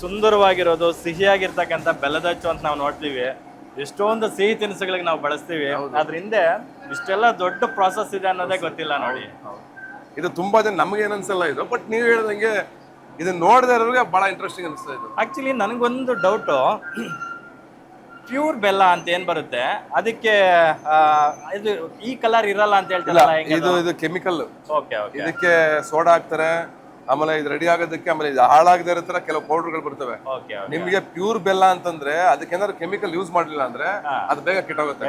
ಸುಂದರವಾಗಿರೋದು ಸಿಹಿಯಾಗಿರ್ತಕ್ಕಂಥ ಬೆಲ್ಲದ ಅಚ್ಚು ಅಂತ ನಾವು ನೋಡ್ತೀವಿ. ಎಷ್ಟೊಂದು ಸಿಹಿ ತಿನಿಸುಗಳಿಗೆ ನಾವು ಬಳಸ್ತೀವಿ. ಅದ್ರ ಹಿಂದೆ ಇಷ್ಟೆಲ್ಲ ದೊಡ್ಡ ಪ್ರಾಸೆಸ್ ಇದೆ ಅನ್ನೋದೇ ಗೊತ್ತಿಲ್ಲ ನೋಡಿ. ಇದು ತುಂಬಾ ಜನ ನಮ್ಗೆ ಏನ್ ಅನ್ಸಲ್ಲ ಇದು, ಬಟ್ ನೀವು ಹೇಳ್ದಂಗೆ ಇದನ್ನ ನೋಡದೇ ಇರೋರಿಗೆ ಬಹಳ ಇಂಟ್ರೆಸ್ಟಿಂಗ್ ಅನಿಸ್ತಾ ಇದು. ಆಕ್ಚುಲಿ ನನಗೊಂದು ಡೌಟು, ಪ್ಯೂರ್ ಬೆಲ್ಲ ಅಂತ ಏನ್ ಬರುತ್ತೆ ಅದಕ್ಕೆ ಇದು ಈ ಕಲರ್ ಇರಲ್ಲ ಅಂತ ಹೇಳ್ತಾರಲ್ಲ, ಇದು ಕೆಮಿಕಲ್. Okay okay. ಇದಕ್ಕೆ ಸೋಡಾ ಹಾಕ್ತಾರೆ, ಆಮೇಲೆ ಇದು ರೆಡಿ ಆಗೋದಕ್ಕೆ, ಆಮೇಲೆ ಇದು ಹಾಳಾಗದೇ ಇರೋ ತರ ಕೆಲವು ಪೌಡರ್ಗಳು ಬರ್ತವೆ. ನಿಮ್ಗೆ ಪ್ಯೂರ್ ಬೆಲ್ಲ ಅಂತಂದ್ರೆ ಅದಕ್ಕೆ ಏನಾದ್ರು ಕೆಮಿಕಲ್ ಯೂಸ್ ಮಾಡ್ಲಿಲ್ಲ ಅಂದ್ರೆ ಅದು ಬೇಗ ಕೆಟ್ಟೋಗುತ್ತೆ,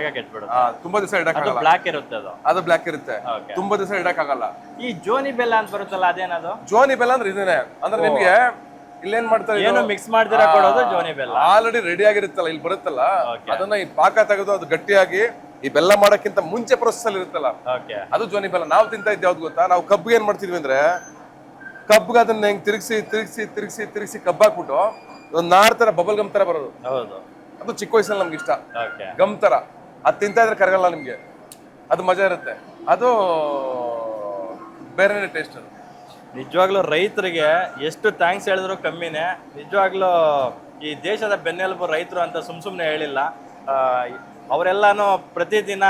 ತುಂಬಾ ದಿವಸ ಇಡಕ್ಕಾಗಲ್ಲ. ಬ್ಲಾಕ್ ಇರುತ್ತೆ ಅದು ಬ್ಲಾಕ್ ಇರುತ್ತೆ, ತುಂಬಾ ದಿವಸ ಇಡಕ್ಕಾಗಲ್ಲ. ಈ ಜೋನಿ ಬೆಲ್ಲ ಅಂತ ಬರುತ್ತಲ್ಲ, ಅದೇನದು? ಜೋನಿ ಬೆಲ್ಲ ಅಂದ್ರೆ ಇದೇನೆ. ಅಂದ್ರೆ ನಿಮ್ಗೆ ಇಲ್ಲೇನ್ ಮಾಡ್ತಾರೆ, ಏನು ಮಿಕ್ಸ್ ಮಾಡ್ದಿರಾ ಕೊಡೋದು ಜೋನಿ ಬೆಲ್ಲ. ಆಲ್ರೆಡಿ ರೆಡಿ ಆಗಿರುತ್ತಲ್ಲ, ಇಲ್ಲಿ ಬರುತ್ತಲ್ಲ, ಅದನ್ನ ಈ ಪಾಕ ತೆಗೆದು ಅದು ಗಟ್ಟಿಯಾಗಿ ಈ ಬೆಲ್ಲ ಮಾಡಕ್ಕಿಂತ ಮುಂಚೆ ಪ್ರೊಸೆಸ್ ಅಲ್ಲಿ ಇರುತ್ತಲ್ಲ, ಅದು ಜೋನಿ ಬೆಲ್ಲ. ನಾವು ತಿಂತಾ ಇದ್ದೆ ಯಾವ್ದು ಗೊತ್ತಾ, ನಾವು ಕಬ್ಬಿಗೆ ಏನ್ ಮಾಡ್ತಿದ್ವಿ ಅಂದ್ರೆ, ಕಬ್ಬಿಗೆ ಅದನ್ನ ಹೆಂಗ್ ತಿರುಗಿಸಿ ತಿರುಗಿಸಿ ತಿರುಗಿಸಿ ತಿರುಗಿಸಿ ಕಬ್ಬಾಕ್ಬಿಟ್ಟು ಒಂದ್ ನಾರ್ ತರ ಬಬಲ್ ಗಮ್ ತರ ಬರೋದು. ಅದು ಚಿಕ್ಕ ವಯಸ್ಸಲ್ಲಿ ನಮ್ಗೆ ಇಷ್ಟ, ಗಮ್ ತರ. ಅದ್ ತಿಂತಾ ಇದ್ರೆ ಕರಗಲ್ಲ ನಿಮ್ಗೆ, ಅದು ಮಜಾ ಇರುತ್ತೆ, ಅದು ಬೇರೆನೇ ಟೇಸ್ಟ್. ಅದು ನಿಜವಾಗ್ಲೂ ರೈತರಿಗೆ ಎಷ್ಟು ಥ್ಯಾಂಕ್ಸ್ ಹೇಳಿದ್ರು ಕಮ್ಮಿನೇ. ನಿಜವಾಗ್ಲೂ ಈ ದೇಶದ ಬೆನ್ನೆಲುಬು ರೈತರು ಅಂತ ಸುಮ್ನೆ ಹೇಳಿಲ್ಲ. ಅವರೆಲ್ಲಾನು ಪ್ರತಿದಿನ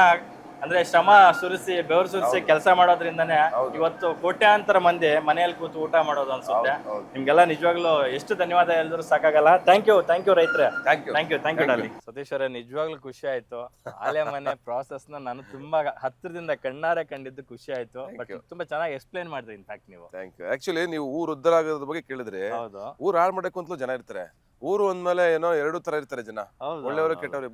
ಅಂದ್ರೆ ಶ್ರಮ ಸುರಿಸಿ ಬೆವರು ಸುರಿಸಿ ಕೆಲಸ ಮಾಡೋದ್ರಿಂದನೇ ಇವತ್ತು ಕೋಟ್ಯಾಂತರ ಮಂದಿ ಮನೆಯಲ್ಲಿ ಕೂತು ಊಟ ಮಾಡೋದು ಅನ್ಸುತ್ತೆ. ನಿಮ್ಗೆಲ್ಲ ನಿಜವಾಗ್ಲೂ ಎಷ್ಟು ಧನ್ಯವಾದ ಹೇಳಿದ್ರು ಸಾಕಾಗಲ್ಲ. ಥ್ಯಾಂಕ್ ಯು ರೈತರೇ. Thank you Daali. ಸತೀಶ್ ಅವರೇ, ನಿಜವಾಗ್ಲೂ ಖುಷಿ ಆಯ್ತು. ಆಲೆ ಮನೆ ಪ್ರಾಸೆಸ್ ನ ನಾನು ತುಂಬಾ ಹತ್ತಿರದಿಂದ ಕಣ್ಣಾರೆ ಕಂಡಿದ್ದು ಖುಷಿ ಆಯ್ತು. ಬಟ್ ತುಂಬಾ ಚೆನ್ನಾಗಿ ಎಕ್ಸ್ಪ್ಲೈನ್ ಮಾಡಿದ್ರಿ. ಇನ್ಫ್ಯಾಕ್ಟ್ ನೀವು ಆಕ್ಚುಲಿ ನೀವು ಊರು ಉದ್ಧಾರ ಆಗೋದ್ರ ಬಗ್ಗೆ ಕೇಳಿದ್ರೆ, ಊರು ಹಾಳು ಮಾಡಕ್ಕೆ ಅಂತಲೂ ಜನ ಇರ್ತಾರೆ. ಊರು ಅಂದ್ಮೇಲೆ ಏನೋ ಎರಡು ತರ ಇರ್ತಾರೆ ಜನ, ಒಳ್ಳೆಯವರು ಕೆಟ್ಟವ್ರು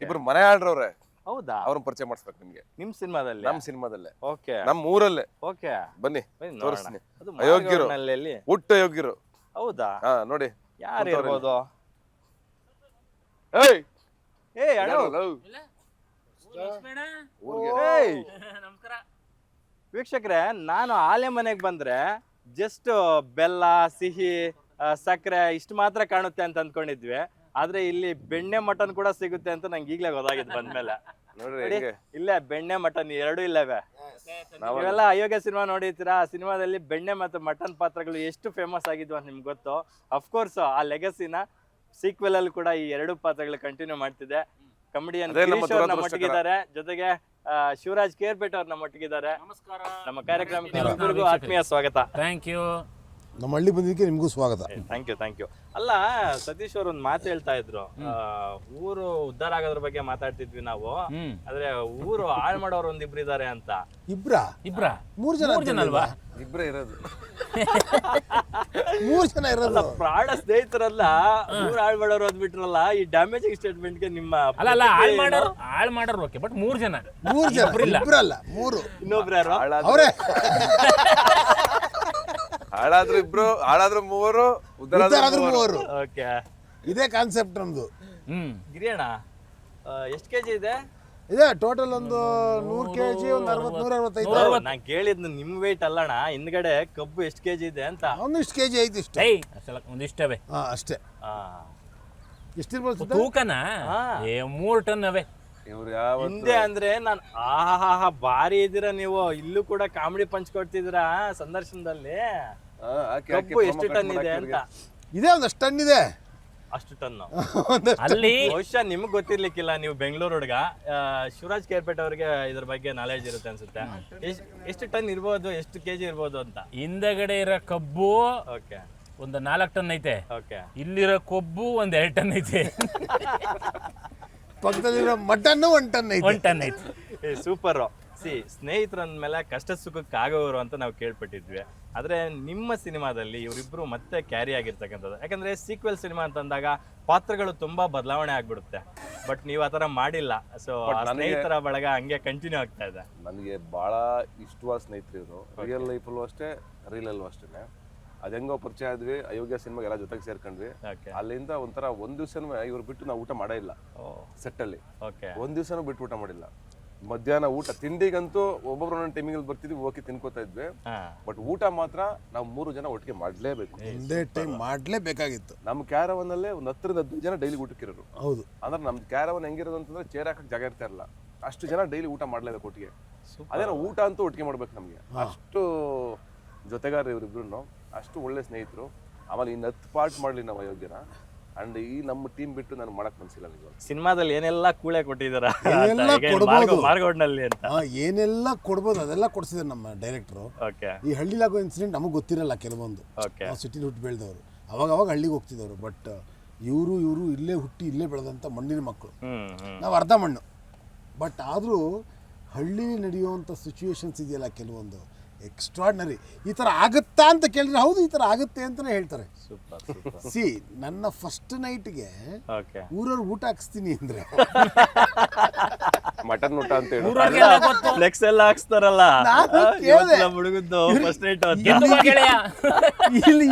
ಇಬ್ರು ಮನೆ ಆಡ್ರವ್ರೆ. ಹೌದಾ? ಅವ್ರನ್ನ ಪರಿಚಯ ಮಾಡಿಸ್ಬೇಕು ನಿಮ್ಗೆ ನಿಮ್ ಸಿನಿಮಾದಲ್ಲಿ? ನಮ್ ಸಿನಿಮಾದಲ್ಲೇ, ಓಕೆ, ನಮ್ ಊರಲ್ಲೇ. ಓಕೆ, ಬನ್ನಿ ತೋರಿಸ್ತೀನಿ. ಅಯೋಗ್ಯರು, ಹುಟ್ಟ ಅಯೋಗ್ಯರು. ಹೌದಾ? ನೋಡಿ ಯಾರು ಇರ್ಬೋದು? ವೀಕ್ಷಕರೇ, ನಾನು ಆಲೆ ಮನೆಗೆ ಬಂದ್ರೆ ಜಸ್ಟ್ ಬೆಲ್ಲ, ಸಿಹಿ, ಸಕ್ಕರೆ ಇಷ್ಟು ಮಾತ್ರ ಕಾಣುತ್ತೆ ಅಂತ ಅಂದ್ಕೊಂಡಿದ್ವಿ. ಆದ್ರೆ ಇಲ್ಲಿ ಬೆಣ್ಣೆ ಮಟನ್ ಕೂಡ ಸಿಗುತ್ತೆ ಅಂತ ನಂಗೆ ಈಗ್ಲೇ ಗೊತ್ತಾಗಿದ್ದು ಬಂದ್ಮೇಲೆ. ಇಲ್ಲೇ ಬೆಣ್ಣೆ ಮಟನ್ ಎರಡು ಇಲ್ಲವೇ. ನೀವೆಲ್ಲ ಅಯೋಗ್ಯ ಸಿನಿಮಾ ನೋಡಿರ್ತೀರಾ. ಆ ಸಿನಿಮಾದಲ್ಲಿ ಬೆಣ್ಣೆ ಮತ್ತು ಮಟನ್ ಪಾತ್ರಗಳು ಎಷ್ಟು ಫೇಮಸ್ ಆಗಿದ್ವು ಅಂತ ನಿಮ್ಗೆ ಗೊತ್ತು. ಅಫ್ಕೋರ್ಸ್ ಆ ಲೆಗಸಿನ ಸೀಕ್ವೆಲ್ ಅಲ್ಲಿ ಕೂಡ ಈ ಎರಡು ಪಾತ್ರಗಳು ಕಂಟಿನ್ಯೂ ಮಾಡ್ತಿದೆ. ಕಮಿಡಿಯನ್ ನಮ್ಮೊಟ್ಟಿಗಿದ್ದಾರೆ, ಜೊತೆಗೆ ಶಿವರಾಜ್ ಕೇರ್ಪೇಟ್ ಅವ್ರು ನಮ್ಮೊಟ್ಟಿಗಿದ್ದಾರೆ. ನಮ್ಮ ಕಾರ್ಯಕ್ರಮಕ್ಕೆ ಆತ್ಮೀಯ ಸ್ವಾಗತ. Thank you. ನಮ್ಮ ಹಳ್ಳಿ ಬಂದಿದ್ದಕ್ಕೆ ನಿಮಗೂ ಸ್ವಾಗತ. Thank you. ಅಲ್ಲ ಸತೀಶ್ ಅವ್ರ ಒಂದು ಮಾತು ಹೇಳ್ತಾ ಇದ್ರು, ಊರು ಉದ್ಧಾರ ಆಗೋದ್ರ ಬಗ್ಗೆ ಮಾತಾಡ್ತಿದ್ವಿ ನಾವು. ಆದ್ರೆ ಊರು ಹಾಳು ಮಾಡೋರು ಒಂದಿಬ್ರು ಇದಾರೆ ಅಂತ. ಇಬ್ರಾ? ಮೂರ್ ಜನ ಅಲ್ವಾ? ಇಬ್ರೇ ಇರೋದು. 3 ಜನ ಇರೋದು. ಪ್ರಾಣ ಸ್ನೇಹಿತರಲ್ಲ, ಊರು ಹಾಳು ಮಾಡೋರು ಅಂದ್ಬಿಟ್ರಲ್ಲ. ಈ ಡ್ಯಾಮೇಜಿಂಗ್ ಸ್ಟೇಟ್ಮೆಂಟ್ಗೆ ನಿಮ್ಮ ಅಲ್ಲ ಹಾಳು ಮಾಡೋರು ಓಕೆ, ಬಟ್ 3 ಜನ ಇಬ್ರಲ್ಲ, 3. ಇನ್ನೊಬ್ರು ಯಾರು? ಅವರೇ. ಹಾಳಾದ್ರು ಇಬ್ರು, ಹಾಳಾದ್ರು 3, ಉದ್ದಾರಾದ್ರು 3. ಓಕೆ, ಇದೇ ಕಾನ್ಸೆಪ್ಟ್ ನಮ್ದು. ಗಿರಿಯಣ್ಣ, ಎಷ್ಟು ಕೆಜಿ ಇದೆ? ಇದೆ ಟೋಟಲ್ ಒಂದು 100 ಕೆಜಿ, ಒಂದು 60-165. ನಾನ್ ಕೇಳಿದ್ನು ನಿಮ್ ವೇಟ್ ಅಲ್ಲಣ್ಣ, ಹಿಂದ್ಗಡೆ ಕಬ್ಬು ಎಷ್ಟು ಕೆಜಿ ಇದೆ ಅಂತ. ಒಂದಿಷ್ಟು ಕೆಜಿ ಐತಿ ಇಷ್ಟೇ, ಒಂದಿಷ್ಟವೇ ಅಷ್ಟೇ. ಎಷ್ಟಿರ್ಬೋದು ತೂಕನ? 3 ಟನ್ ಅವೇ. ಹಿಂದೆ ಅಂದ್ರೆ ನಾನು ಭಾರಿ ಇದ್ದೀರಾ ನೀವು. ಇಲ್ಲೂ ಕೂಡ ಕಾಮಿಡಿ ಪಂಚ್ ಕೊಡ್ತಿದ್ದೀರಾ ಸಂದರ್ಶನದಲ್ಲಿ. ಕಬ್ಬು ಎಷ್ಟು ಟನ್ ಇದೆ ಅಂತ? ಇದೆ, ಒಂದಷ್ಟು ಟನ್ ಇದೆ. ಅಷ್ಟು ಟನ್ ಅಲ್ಲಿ ಬಹುಶಃ ನಿಮ್ಗೆ ಗೊತ್ತಿರ್ಲಿಕ್ಕಿಲ್ಲ, ನೀವು ಬೆಂಗಳೂರು ಹುಡುಗ. ಶಿವರಾಜ್ ಕೇರ್ಪೇಟ್ ಅವ್ರಿಗೆ ಇದ್ರ ಬಗ್ಗೆ ನಾಲೆಜ್ ಇರುತ್ತೆ ಅನ್ಸುತ್ತೆ. ಎಷ್ಟು ಟನ್ ಇರ್ಬೋದು, ಎಷ್ಟು ಕೆಜಿ ಇರ್ಬೋದು ಅಂತ? ಹಿಂದಗಡೆ ಇರೋ ಕಬ್ಬು ಓಕೆ ಒಂದು 4 ಟನ್ ಐತೆ. ಓಕೆ, ಇಲ್ಲಿರೋ ಕೊಬ್ಬು ಒಂದ್ 2 ಟನ್ ಐತೆ. ಪಕ್ಕದಲ್ಲಿರೋ ಮಟನ್ 1 ಟನ್ ಐತೆ. 1 ಟನ್ ಐತೆ. ಸೂಪರ್. ಸ್ನೇಹಿತರಂದ್ಮೇಲೆ ಕಷ್ಟ ಸುಖಕ್ಕೆ ಆಗೋರು ಅಂತ ನಾವು ಕೇಳ್ಪಟ್ಟಿದ್ವಿ. ಆದ್ರೆ ನಿಮ್ಮ ಸಿನಿಮಾದಲ್ಲಿ ಇವರಿಬ್ರು ಮತ್ತೆ ಕ್ಯಾರಿ ಆಗಿರ್ತಕ್ಕಂಥದ್ದು. ಯಾಕಂದ್ರೆ ಸೀಕ್ವೆಲ್ ಸಿನಿಮಾ ಅಂತಂದಾಗ ಪಾತ್ರಗಳು ತುಂಬಾ ಬದಲಾವಣೆ ಆಗ್ಬಿಡುತ್ತೆ. ಬಟ್ ನೀವು ಆತರ ಮಾಡಿಲ್ಲ. ಸೊ ಸ್ನೇಹಿತರ ಬಳಗ ಹಂಗೆ ಕಂಟಿನ್ಯೂ ಆಗ್ತಾ ಇದೆ. ನನಗೆ ಬಹಳ ಇಷ್ಟವಾದ ಸ್ನೇಹಿತರು ಇವರು. ರಿಯಲ್ ಲೈಫಲ್ಲೂ ಅಷ್ಟೇ, ರೀಲ್ ಅಲ್ಲೂ ಅಷ್ಟೇ. ಅದ್ ಹೆಂಗೋ ಪರಿಚಯ ಆದ್ವಿ, ಅಯೋಗ್ಯ ಸಿನಿಮಾಗೆ ಎಲ್ಲ ಜೊತೆಗೆ ಸೇರ್ಕೊಂಡ್ವಿ. ಅಲ್ಲಿಂದ ಒಂಥರ ಒಂದ್ ದಿವ್ಸನೂ ಇವ್ರು ಬಿಟ್ಟು ನಾವು ಊಟ ಮಾಡೇ ಇಲ್ಲ ಸೆಟ್ ಅಲ್ಲಿ. ಒಂದ್ ದಿವ್ಸನೂ ಬಿಟ್ಟು ಊಟ ಮಾಡಿಲ್ಲ. ಮಧ್ಯಾಹ್ನ ಊಟ ತಿಂಡಿಗಂತೂ ಒಬ್ಬೊಬ್ರು ಒಂದೊಂದು ಟೈಮಿಂಗ್ ಬರ್ತಿದ್ವಿ, ಹೋಗಿ ತಿನ್ಕೋತಾ ಇದ್ವಿ. ಬಟ್ ಊಟ ಮಾತ್ರ ನಾವು 3 ಜನ ಒಟ್ಟಿಗೆ ಮಾಡ್ಲೇಬೇಕು. ಒಂದೇ ಟೈಮ್ ಮಾಡ್ಲೇಬೇಕಾಗಿತ್ತು. ನಮ್ಮ ಕ್ಯಾರವನ್ ಅಲ್ಲೇ ಒಂದು 10-15 ಜನ ಡೈಲಿ ಊಟಕ್ಕಿರೋರು. ಹೌದು. ಅಂದ್ರೆ ನಮ್ ಕ್ಯಾರವನ್ ಹೆಂಗಿರೋದು ಅಂತಂದ್ರೆ ಚೇರ್ ಹಾಕಕ್ ಜಾಗ ಇರ್ತಾ ಇರಲ್ಲ. ಅಷ್ಟು ಜನ ಡೈಲಿ ಊಟ ಮಾಡ್ಲೇಬೇಕು ಒಟ್ಟಿಗೆ. ಅದೇನೋ ಊಟ ಅಂತೂ ಒಟ್ಟಿಗೆ ಮಾಡ್ಬೇಕು ನಮ್ಗೆ. ಅಷ್ಟು ಜೊತೆಗಾರ ಇವರಿಬ್ರು, ಅಷ್ಟು ಒಳ್ಳೆ ಸ್ನೇಹಿತರು. ಆಮೇಲೆ ಇನ್ನು 10 ಪಾರ್ಟ್ ಮಾಡ್ಲಿ ನಾವು ಅಯೋಗ್ಯನ ಅಂಡ್ ಈ ನಮ್ಮ ಟೀಮ್ ಬಿಟ್ಟು ನಾನು ಮಾಡಕ್ ಮನ್ಸಿಲ್ಲ ನಿಜವಾಗ. ಸಿನಿಮಾದಲ್ಲಿ ಏನೆಲ್ಲ ಕೂಳೆ ಕೊಟ್ಟಿದಾರ ಏನೆಲ್ಲ ಕೊಡ್ಬೋದು. ಮಾರ್ಗೋಡ್ನಲ್ಲಿ ಅಂತ. ಏನೆಲ್ಲ ಕೊಡ್ಬೋದು ಅದೆಲ್ಲ ಕೊಡ್ಸಿದ್ದಾರೆ ನಮ್ಮ ಡೈರೆಕ್ಟ್ರು. ಓಕೆ ಈ ಹಳ್ಳಿಲಾಗೋ ಇನ್ಸಿಡೆಂಟ್ ನಮಗೆ ಗೊತ್ತಿರಲ್ಲ ಕೆಲವೊಂದು. ಓಕೆ ನಾವು ಸಿಟಿಲಿ ಹುಟ್ಟು ಬೆಳೆದವರು, ಅವಾಗ ಹಳ್ಳಿಗೆ ಹೋಗ್ತಿದ್ದವರು. ಬಟ್ ಇವರು ಇಲ್ಲೇ ಹುಟ್ಟಿ ಇಲ್ಲೇ ಬೆಳೆದಂಥ ಮಣ್ಣಿನ ಮಕ್ಕಳು. ನಾವು ಅರ್ಧ ಮಣ್ಣು. ಬಟ್ ಆದರೂ ಹಳ್ಳಿಲಿ ನಡೆಯುವಂಥ ಸಿಚುವೇಶನ್ಸ್ ಇದೆಯಲ್ಲ ಕೆಲವೊಂದು ಎಕ್ಸ್ಟ್ರಾರ್ಡಿನರಿ. ಈ ಥರ ಆಗುತ್ತಾ ಅಂತ ಕೇಳಿದ್ರೆ ಹೌದು ಈ ಥರ ಆಗುತ್ತೆ ಅಂತಲೇ ಹೇಳ್ತಾರೆ. Super super. ಸಿ ನನ್ನ ಫಸ್ಟ್ ನೈಟ್ಗೆ ಓಕೆ ಊರವ್ರು ಊಟ ಹಾಕಿಸ್ತೀನಿ ಅಂದರೆ ಮಟನ್ ಊಟ ಅಂತ ಹೇಳಿ ಊರವ್ರಿಗೆಲ್ಲ ಗೊತ್ತು. ಫ್ಲೆಕ್ಸ್ ಎಲ್ಲ ಹಾಕ್ಸ್ತಾರಲ್ಲ ನಾನು ಕೇಳ್ದೆ. ಹುಡುಗದ್ದು ಫಸ್ಟ್ ನೈಟ್ ಗೆದ್ದು ಬಾ ಗೆಳೆಯ.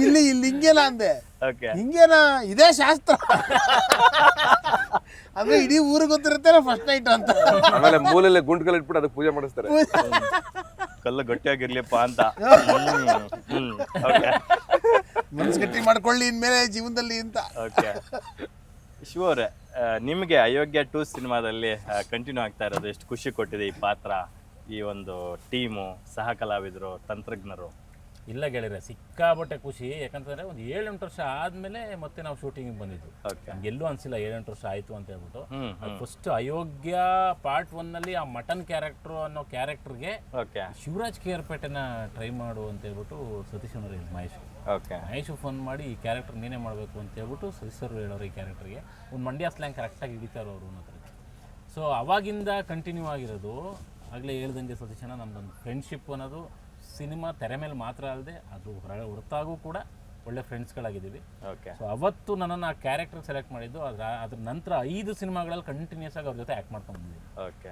ಇಲ್ಲಿ ಹಿಂಗೇನ ಅಂದೆ. ಓಕೆ ಹಿಂಗೇನ ಇದೇ ಶಾಸ್ತ್ರ ಅಂದ್ರೆ ಇಡೀ ಊರಿಗೆ ಗೊತ್ತಿರುತ್ತೆ ಫಸ್ಟ್ ನೈಟ್ ಅಂತ. ಆಮೇಲೆ ಮೂಲೆಲ್ಲ ಗುಂಡ್ಕಲ್ ಇಟ್ಬಿಟ್ಟು ಅದಕ್ಕೆ ಪೂಜೆ ಮಾಡಿಸ್ತಾರೆ. ಕಲ್ಲು ಗಟ್ಟಿಯಾಗಿರ್ಲಿಪ್ಪ ಅಂತ. ಮನಸ್ಸು ಗಟ್ಟಿ ಮಾಡ್ಕೊಳ್ಳಿ ಇನ್ಮೇಲೆ ಜೀವನದಲ್ಲಿ ಅಂತ. ಓಕೆ ಶಿವ ಅವರೇ, ನಿಮಗೆ ಅಯೋಗ್ಯ 2 ಸಿನಿಮಾದಲ್ಲಿ ಕಂಟಿನ್ಯೂ ಆಗ್ತಾ ಇರೋದು ಎಷ್ಟು ಖುಷಿ ಕೊಟ್ಟಿದೆ ಈ ಪಾತ್ರ, ಈ ಒಂದು ಟೀಮು, ಸಹ ಕಲಾವಿದರು, ತಂತ್ರಜ್ಞರು? ಇಲ್ಲ ಗೆಳೆಯರೆ, ಸಿಕ್ಕಾಬಟ್ಟೆ ಖುಷಿ. ಯಾಕಂತಂದ್ರೆ ಒಂದು 7-8 ವರ್ಷ ಆದ್ಮೇಲೆ ಮತ್ತೆ ನಾವು ಶೂಟಿಂಗ್ ಬಂದಿದ್ದು. ಓಕೆ ಎಲ್ಲೂ ಅನ್ಸಿಲ್ಲ 7-8 ವರ್ಷ ಆಯ್ತು ಅಂತ ಹೇಳ್ಬಿಟ್ಟು. ಹ್ಮ್ ಫಸ್ಟ್ ಅಯೋಗ್ಯ ಪಾರ್ಟ್ 1 ನಲ್ಲಿ ಆ ಮಟನ್ ಕ್ಯಾರೆಕ್ಟರ್ ಅನ್ನೋ ಕ್ಯಾರೆಕ್ಟರ್ಗೆ ಓಕೆ ಶಿವರಾಜ್ ಕೇರ್ಪೇಟೆನ ಟ್ರೈ ಮಾಡು ಅಂತ ಹೇಳ್ಬಿಟ್ಟು ಸತೀಶ್ ಅವರು ಓಕೆ ಮಹೇಶ್ ಫೋನ್ ಮಾಡಿ ಈ ಕ್ಯಾರೆಕ್ಟರ್ ನೀನೇ ಮಾಡಬೇಕು ಅಂತ ಹೇಳ್ಬಿಟ್ಟು ಸತೀಶ್ ಸರ್ ಹೇಳೋರು ಈ ಕ್ಯಾರೆಕ್ಟರ್ಗೆ. ಒಂದು ಮಂಡ್ಯ ಸ್ಲ್ಯಾಂಗ್ ಕರೆಕ್ಟಾಗಿ ಹಿಡಿತಾರೆ ಅವರು ಅನ್ನೋ. ಸೊ ಅವಾಗಿಂದ ಕಂಟಿನ್ಯೂ ಆಗಿರೋದು. ಆಗಲೇ ಹೇಳ್ದಂಗೆ ಸತೀಶಣ್ಣ, ನಮ್ದೊಂದು ಫ್ರೆಂಡ್ಶಿಪ್ ಅನ್ನೋದು ಸಿನಿಮಾ ತೆರೆ ಮೇಲೆ ಮಾತ್ರ ಅಲ್ಲದೆ ಅದು ಹೊರತಾಗೂ ಕೂಡ ಒಳ್ಳೆ ಫ್ರೆಂಡ್ಸ್ಗಳಾಗಿದ್ದೀವಿ. ಓಕೆ ಸೊ ಅವತ್ತು ನನ್ನನ್ನು ಆ ಕ್ಯಾರೆಕ್ಟರ್ ಸೆಲೆಕ್ಟ್ ಮಾಡಿದ್ದು. ಅದ್ರ ನಂತರ 5 ಸಿನಿಮಾಗಳಲ್ಲಿ ಕಂಟಿನ್ಯೂಸ್ ಆಗಿ ಅವ್ರ ಜೊತೆ ಆ್ಯಕ್ಟ್ ಮಾಡ್ಕೊಂಡು ಬಂದಿದ್ದೀನಿ. ಓಕೆ